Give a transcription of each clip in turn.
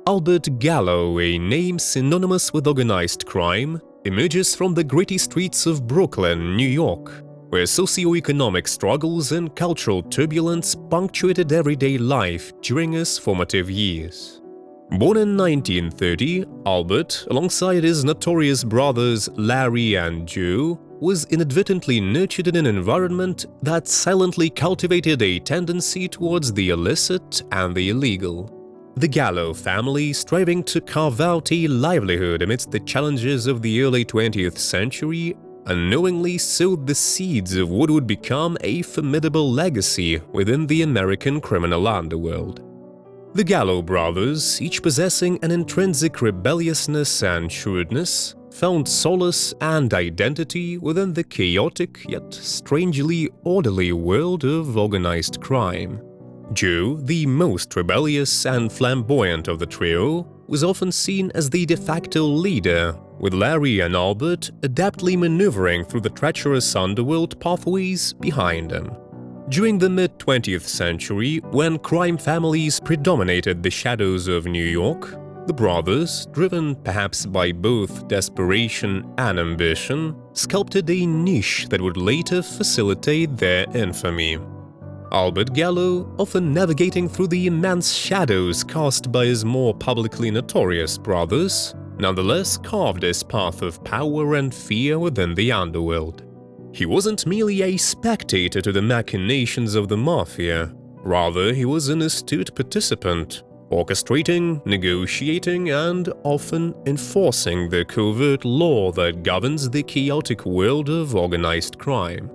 Albert Gallo, a name synonymous with organized crime, emerges from the gritty streets of Brooklyn, New York, where socio-economic struggles and cultural turbulence punctuated everyday life during his formative years. Born in 1930, Albert, alongside his notorious brothers Larry and Joe, was inadvertently nurtured in an environment that silently cultivated a tendency towards the illicit and the illegal. The Gallo family, striving to carve out a livelihood amidst the challenges of the early 20th century, unknowingly sowed the seeds of what would become a formidable legacy within the American criminal underworld. The Gallo brothers, each possessing an intrinsic rebelliousness and shrewdness, found solace and identity within the chaotic yet strangely orderly world of organized crime. Joe, the most rebellious and flamboyant of the trio, was often seen as the de facto leader, with Larry and Albert adeptly maneuvering through the treacherous underworld pathways behind him. During the mid-20th century, when crime families predominated the shadows of New York, the brothers, driven perhaps by both desperation and ambition, sculpted a niche that would later facilitate their infamy. Albert Gallo, often navigating through the immense shadows cast by his more publicly notorious brothers, nonetheless carved his path of power and fear within the underworld. He wasn't merely a spectator to the machinations of the Mafia, rather he was an astute participant, orchestrating, negotiating, and often enforcing the covert law that governs the chaotic world of organized crime.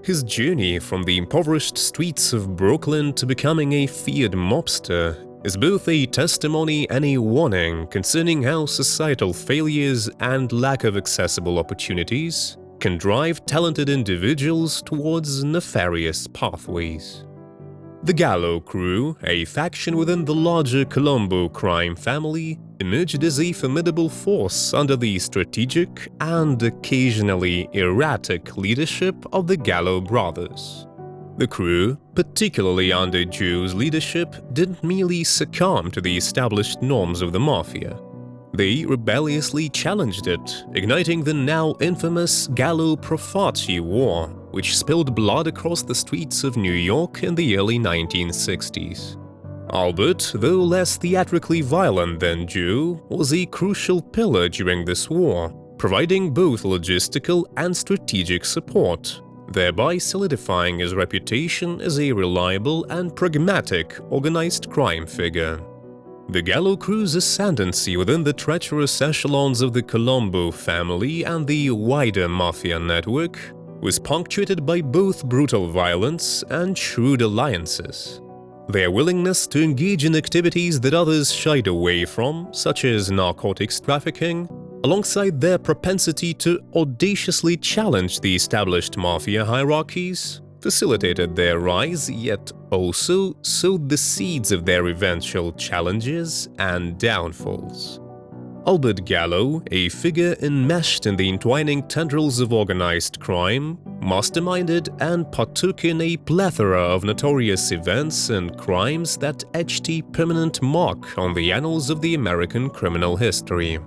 His journey from the impoverished streets of Brooklyn to becoming a feared mobster is both a testimony and a warning concerning how societal failures and lack of accessible opportunities can drive talented individuals towards nefarious pathways. The Gallo crew, a faction within the larger Colombo crime family, emerged as a formidable force under the strategic and occasionally erratic leadership of the Gallo brothers. The crew, particularly under Joe's leadership, didn't merely succumb to the established norms of the Mafia. They rebelliously challenged it, igniting the now infamous Gallo-Profaci War, which spilled blood across the streets of New York in the early 1960s. Albert, though less theatrically violent than Joe, was a crucial pillar during this war, providing both logistical and strategic support, thereby solidifying his reputation as a reliable and pragmatic organized crime figure. The Gallo crew's ascendancy within the treacherous echelons of the Colombo family and the wider Mafia network was punctuated by both brutal violence and shrewd alliances. Their willingness to engage in activities that others shied away from, such as narcotics trafficking, alongside their propensity to audaciously challenge the established Mafia hierarchies, facilitated their rise, yet also sowed the seeds of their eventual challenges and downfalls. Albert Gallo, a figure enmeshed in the entwining tendrils of organized crime, masterminded and partook in a plethora of notorious events and crimes that etched a permanent mark on the annals of the American criminal history.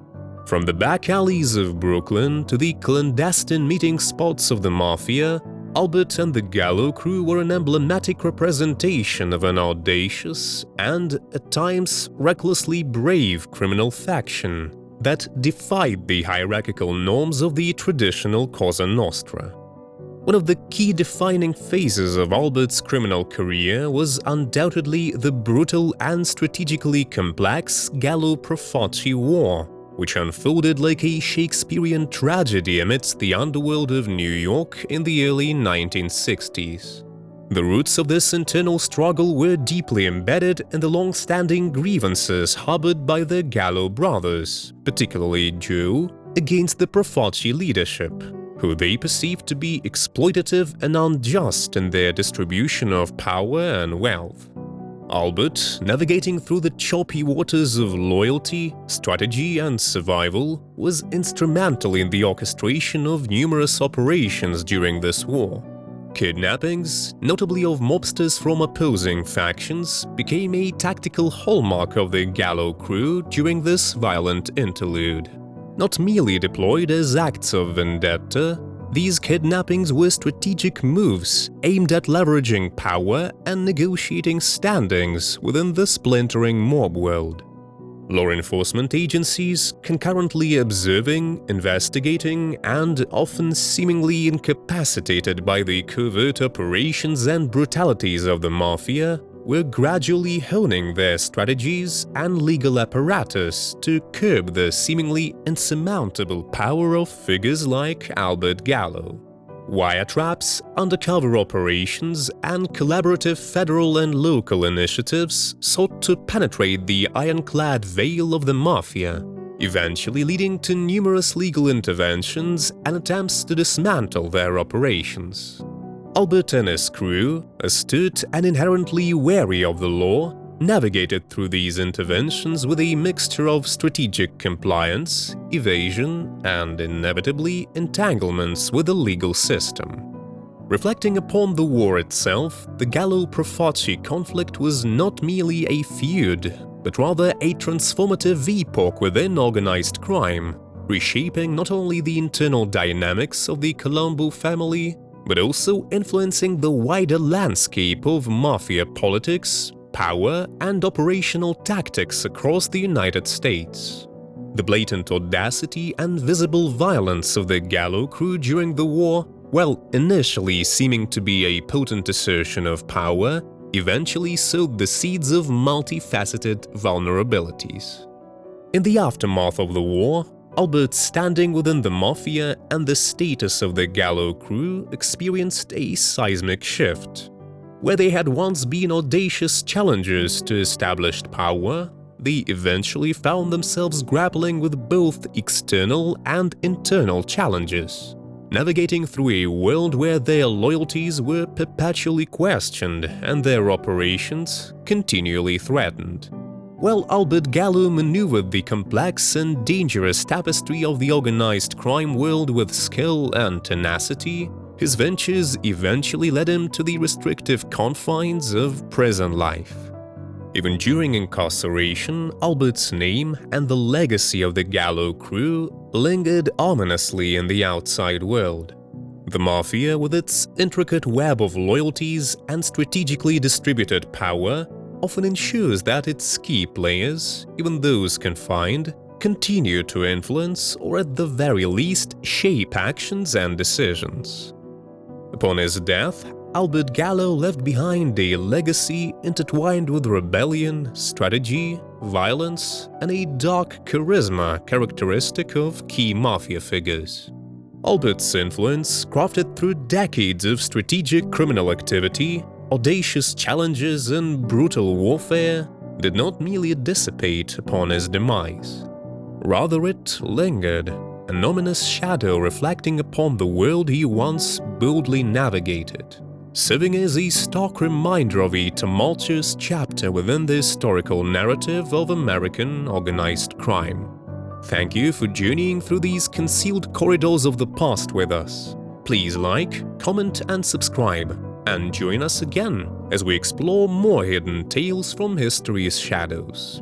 From the back alleys of Brooklyn to the clandestine meeting spots of the Mafia, Albert and the Gallo crew were an emblematic representation of an audacious and, at times, recklessly brave criminal faction that defied the hierarchical norms of the traditional Cosa Nostra. One of the key defining phases of Albert's criminal career was undoubtedly the brutal and strategically complex Gallo-Profaci War, which unfolded like a Shakespearean tragedy amidst the underworld of New York in the early 1960s. The roots of this internal struggle were deeply embedded in the long-standing grievances harbored by the Gallo brothers, particularly Joe, against the Profaci leadership, who they perceived to be exploitative and unjust in their distribution of power and wealth. Albert, navigating through the choppy waters of loyalty, strategy, and survival, was instrumental in the orchestration of numerous operations during this war. Kidnappings, notably of mobsters from opposing factions, became a tactical hallmark of the Gallo crew during this violent interlude. Not merely deployed as acts of vendetta, these kidnappings were strategic moves aimed at leveraging power and negotiating standings within the splintering mob world. Law enforcement agencies, concurrently observing, investigating, and often seemingly incapacitated by the covert operations and brutalities of the Mafia, were gradually honing their strategies and legal apparatus to curb the seemingly insurmountable power of figures like Albert Gallo. Wiretaps, undercover operations, and collaborative federal and local initiatives sought to penetrate the ironclad veil of the Mafia, eventually leading to numerous legal interventions and attempts to dismantle their operations. Albert and his crew, astute and inherently wary of the law, navigated through these interventions with a mixture of strategic compliance, evasion, and inevitably entanglements with the legal system. Reflecting upon the war itself, the Gallo-Profaci conflict was not merely a feud, but rather a transformative epoch within organized crime, reshaping not only the internal dynamics of the Colombo family, but also influencing the wider landscape of Mafia politics, power, and operational tactics across the United States. The blatant audacity and visible violence of the Gallo crew during the war, while initially seeming to be a potent assertion of power, eventually sowed the seeds of multifaceted vulnerabilities. In the aftermath of the war, Albert's standing within the Mafia and the status of the Gallo crew experienced a seismic shift. Where they had once been audacious challengers to established power, they eventually found themselves grappling with both external and internal challenges, navigating through a world where their loyalties were perpetually questioned and their operations continually threatened. While Albert Gallo maneuvered the complex and dangerous tapestry of the organized crime world with skill and tenacity, his ventures eventually led him to the restrictive confines of prison life. Even during incarceration, Albert's name and the legacy of the Gallo crew lingered ominously in the outside world. The Mafia, with its intricate web of loyalties and strategically distributed power, often ensures that its key players, even those confined, continue to influence or at the very least shape actions and decisions. Upon his death, Albert Gallo left behind a legacy intertwined with rebellion, strategy, violence, and a dark charisma characteristic of key Mafia figures. Albert's influence, crafted through decades of strategic criminal activity, audacious challenges, and brutal warfare, did not merely dissipate upon his demise. Rather, it lingered, an ominous shadow reflecting upon the world he once boldly navigated, serving as a stark reminder of a tumultuous chapter within the historical narrative of American organized crime. Thank you for journeying through these concealed corridors of the past with us. Please like, comment, and subscribe, and join us again as we explore more hidden tales from history's shadows.